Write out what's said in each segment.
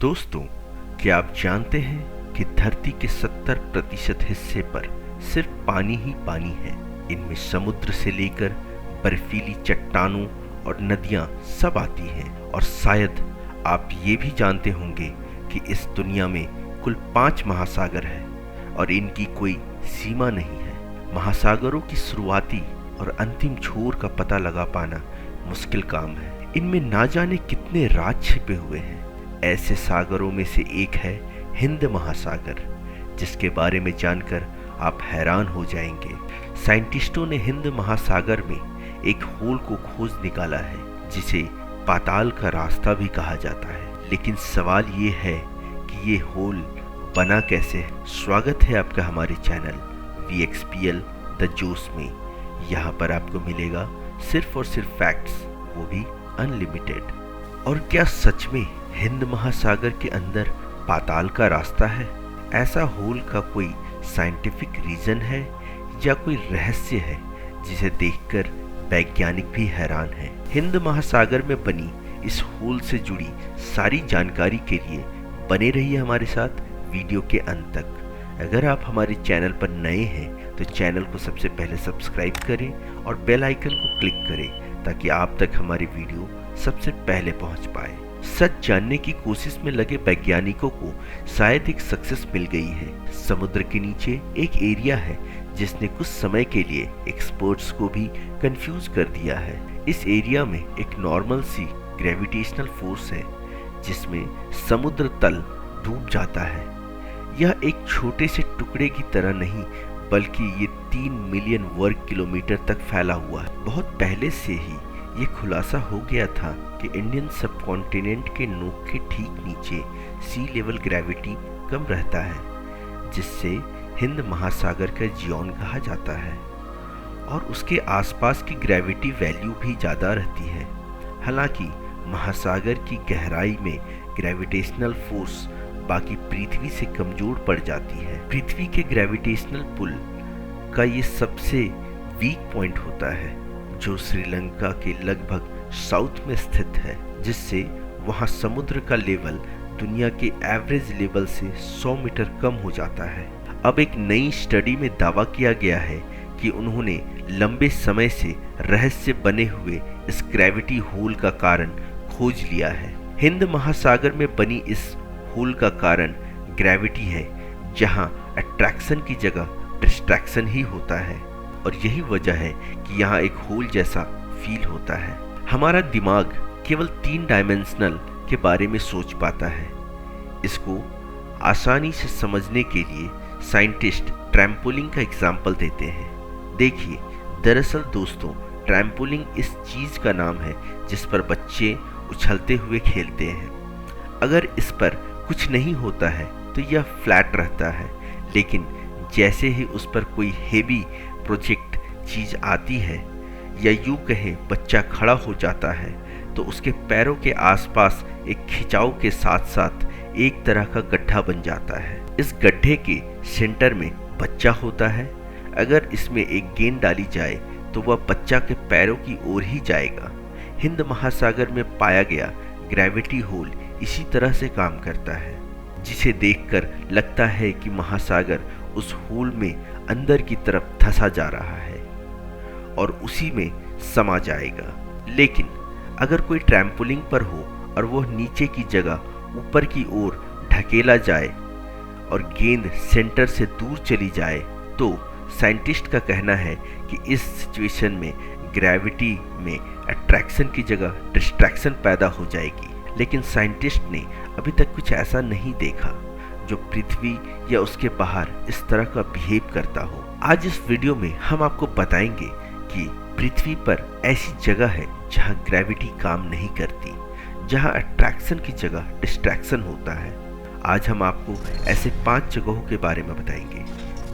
दोस्तों, क्या आप जानते हैं कि धरती के 70% हिस्से पर सिर्फ पानी ही पानी है। इनमें समुद्र से लेकर बर्फीली चट्टानों और नदियां सब आती हैं। और शायद आप ये भी जानते होंगे कि इस दुनिया में कुल 5 महासागर हैं और इनकी कोई सीमा नहीं है। महासागरों की शुरुआती और अंतिम छोर का पता लगा पाना मुश्किल काम है। इनमें ना जाने कितने राज छिपे हुए हैं। ऐसे सागरों में से एक है हिंद महासागर, जिसके बारे में जानकर आप हैरान हो जाएंगे। साइंटिस्टों ने हिंद महासागर में एक होल को खोज निकाला है, जिसे पाताल का रास्ता भी कहा जाता है। लेकिन सवाल ये है कि ये होल बना कैसे है। स्वागत है आपका हमारे चैनल VXPL द जोश में। यहाँ पर आपको मिलेगा सिर्फ और सिर्फ फैक्ट्स, वो भी अनलिमिटेड। और क्या सच में हिंद महासागर के अंदर पाताल का रास्ता है? ऐसा होल का कोई साइंटिफिक रीजन है या कोई रहस्य है जिसे देखकर वैज्ञानिक भी हैरान हैं? हिंद महासागर में बनी इस होल से जुड़ी सारी जानकारी के लिए बने रहिए हमारे साथ वीडियो के अंत तक। अगर आप हमारे चैनल पर नए हैं तो चैनल को सबसे पहले सब्सक्राइब करें और बेल आइकन को क्लिक करें ताकि आप तक हमारी वीडियो सबसे पहले पहुंच पाए। सच जानने की कोशिश में लगे वैज्ञानिकों को शायद एक सक्सेस मिल गई है। समुद्र के नीचे एक एरिया है जिसने कुछ समय के लिए एक्सपर्ट्स को भी कंफ्यूज कर दिया है। इस एरिया में एक नॉर्मल सी ग्रेविटेशनल फोर्स है जिसमें समुद्र तल डूब जाता है। यह एक छोटे से टुकड़े की तरह नहीं बल्कि ये 3 मिलियन वर्ग किलोमीटर तक फैला हुआ है। बहुत पहले से ही ये खुलासा हो गया था कि इंडियन सबकॉन्टिनेंट के नोक के ठीक नीचे सी लेवल ग्रेविटी कम रहता है, जिससे हिंद महासागर का जियोन कहा जाता है। और उसके आसपास की ग्रेविटी वैल्यू भी ज़्यादा रहती है। हालांकि महासागर की गहराई में ग्रेविटेशनल फोर्स बाकी पृथ्वी से कमजोर पड़ जाती है। पृथ्वी के ग्रेविटेशनल पुल का ये सबसे वीक पॉइंट होता है, जो श्रीलंका के लगभग साउथ में स्थित है, जिससे वहां समुद्र का लेवल दुनिया के एवरेज लेवल से 100 मीटर कम हो जाता है। अब एक नई स्टडी में दावा किया गया है कि उन्होंने लंबे समय से रहस्य बने हुए इस ग्रेविटी होल का कारण खोज लिया है। हिंद महासागर में बनी इस होल का कारण ग्रेविटी है, जहां अट्रैक्शन की जगह डिस्ट्रैक्शन ही होता है। और यही वजह है कि यहाँ एक होल जैसा फील होता है। हमारा दिमाग केवल 3 डायमेंशनल के बारे में सोच पाता है। इसको आसानी से समझने के लिए साइंटिस्ट ट्रैम्पोलिन का एग्जाम्पल देते हैं। देखिए, दरअसल दोस्तों, ट्रैम्पोलिन इस चीज का नाम है जिस पर बच्चे उछलते हुए खेलते हैं। अगर इस पर कुछ नहीं होता है तो यह फ्लैट रहता है, लेकिन जैसे ही उस पर कोई हेवी प्रोजेक्ट चीज आती है या यूं कहें बच्चा खड़ा हो जाता है, तो उसके पैरों के आसपास एक खिंचाव के साथ साथ एक तरह का गड्ढा बन जाता है। इस गड्ढे के सेंटर में बच्चा होता है। अगर इसमें एक गेंद डाली जाए तो वह बच्चा के पैरों की ओर ही जाएगा। हिंद महासागर में पाया गया ग्रेविटी होल इसी तरह से काम करता है, जिसे देखकर लगता है कि महासागर उस होल में अंदर की तरफ धंसा जा रहा है और उसी में समा जाएगा। लेकिन अगर कोई ट्रैम्पोलिन पर हो और वह नीचे की जगह ऊपर की ओर ढकेला जाए और गेंद सेंटर से दूर चली जाए, तो साइंटिस्ट का कहना है कि इस सिचुएशन में ग्रेविटी में अट्रैक्शन की जगह डिस्ट्रैक्शन पैदा हो जाएगी। लेकिन साइंटिस्ट ने अभी तक कुछ ऐसा नहीं देखा जो पृथ्वी या उसके बाहर इस तरह का बिहेव करता हो। आज इस वीडियो में हम आपको बताएंगे कि पृथ्वी पर ऐसी जगह है जहां ग्रेविटी काम नहीं करती, जहां अट्रैक्शन की जगह डिस्ट्रैक्शन होता है। आज हम आपको ऐसे 5 जगहों के बारे में बताएंगे।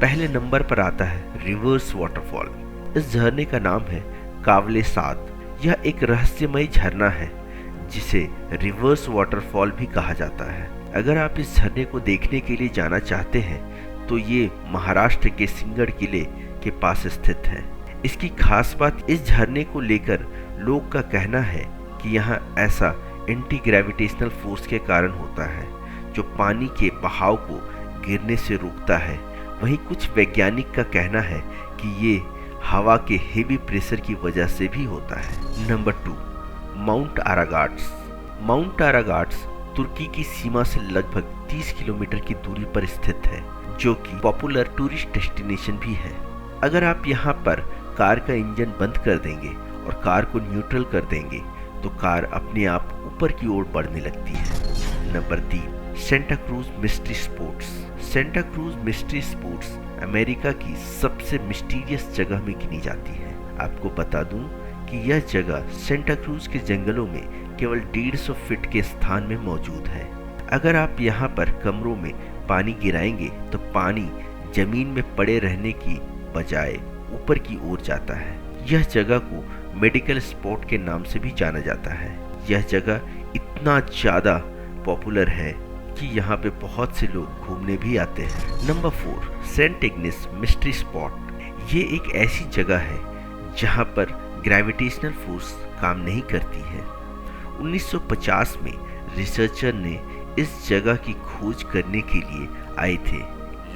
पहले नंबर पर आता है रिवर्स वाटरफॉल। इस झरने का नाम है कावले सात। यह एक रहस्यमय झरना है जिसे रिवर्स वाटरफॉल भी कहा जाता है। अगर आप इस झरने को देखने के लिए जाना चाहते हैं तो ये महाराष्ट्र के सिंगड़ किले के पास स्थित है। इसकी खास बात इस झरने को लेकर लोग का कहना है कि यहाँ ऐसा एंटी ग्रेविटेशनल फोर्स के कारण होता है, जो पानी के बहाव को गिरने से रोकता है। वहीं कुछ वैज्ञानिक का कहना है कि ये हवा के हेवी प्रेशर की वजह से भी होता है। Number 2, mount Aragats. Mount Aragats तुर्की की सीमा से लगभग 30 किलोमीटर की दूरी पर स्थित है, जो कि पॉपुलर टूरिस्ट डेस्टिनेशन भी है। अगर आप यहाँ पर कार का इंजन बंद कर देंगे और कार को न्यूट्रल कर देंगे तो कार अपने आप ऊपर की ओर बढ़ने लगती है। Number 3, Santa cruise mystery sports. Santa cruise mystery sports America की सबसे मिस्टीरियस जगह में गिनी जाती है। आपको बता दूं कि यह जगह सेंटा क्रूज के जंगलों में केवल 150 फीट के स्थान में मौजूद है। अगर आप यहाँ पर कमरों में पानी गिराएंगे तो पानी जमीन में पड़े रहने की बजाय ऊपर की ओर जाता है। यह जगह को मेडिकल स्पॉट के नाम से भी जाना जाता है। यह जगह इतना ज़्यादा पॉपुलर है कि यहाँ पे बहुत से लोग घूमने भी आते हैं। Number 4, Saint Ignace mystery spot. ये एक ऐसी जगह है जहाँ पर ग्रेविटेशनल फोर्स काम नहीं करती है। 1950 में रिसर्चर ने इस जगह की खोज करने के लिए आए थे,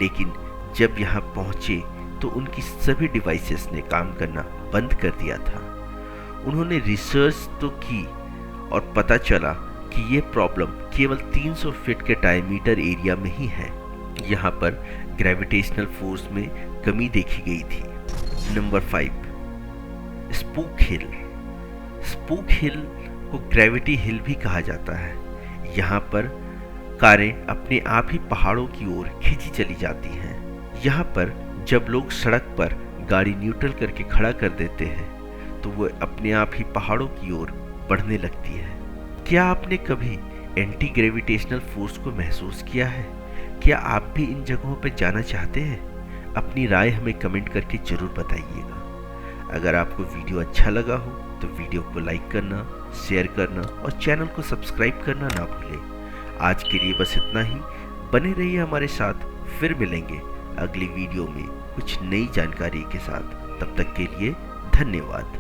लेकिन जब यहाँ पहुँचे तो उनकी सभी डिवाइसेस ने काम करना बंद कर दिया था। उन्होंने रिसर्च तो की और पता चला कि ये प्रॉब्लम केवल 300 फीट के डायमीटर एरिया में ही है। यहाँ पर ग्रेविटेशनल फोर्स में कमी देखी गई थी। नंबर 5, स्पूक हिल। स्पूक हिल को ग्रेविटी हिल भी कहा जाता है। यहाँ पर कारें अपने आप ही पहाड़ों की ओर खींची चली जाती हैं। यहाँ पर जब लोग सड़क पर गाड़ी न्यूट्रल करके खड़ा कर देते हैं तो वो अपने आप ही पहाड़ों की ओर बढ़ने लगती है। क्या आपने कभी एंटी ग्रेविटेशनल फोर्स को महसूस किया है? क्या आप भी इन जगहों पर जाना चाहते हैं? अपनी राय हमें कमेंट करके जरूर बताइएगा। अगर आपको वीडियो अच्छा लगा हो तो वीडियो को लाइक करना, शेयर करना और चैनल को सब्सक्राइब करना ना भूलें। आज के लिए बस इतना ही। बने रहिए हमारे साथ, फिर मिलेंगे अगली वीडियो में कुछ नई जानकारी के साथ। तब तक के लिए धन्यवाद।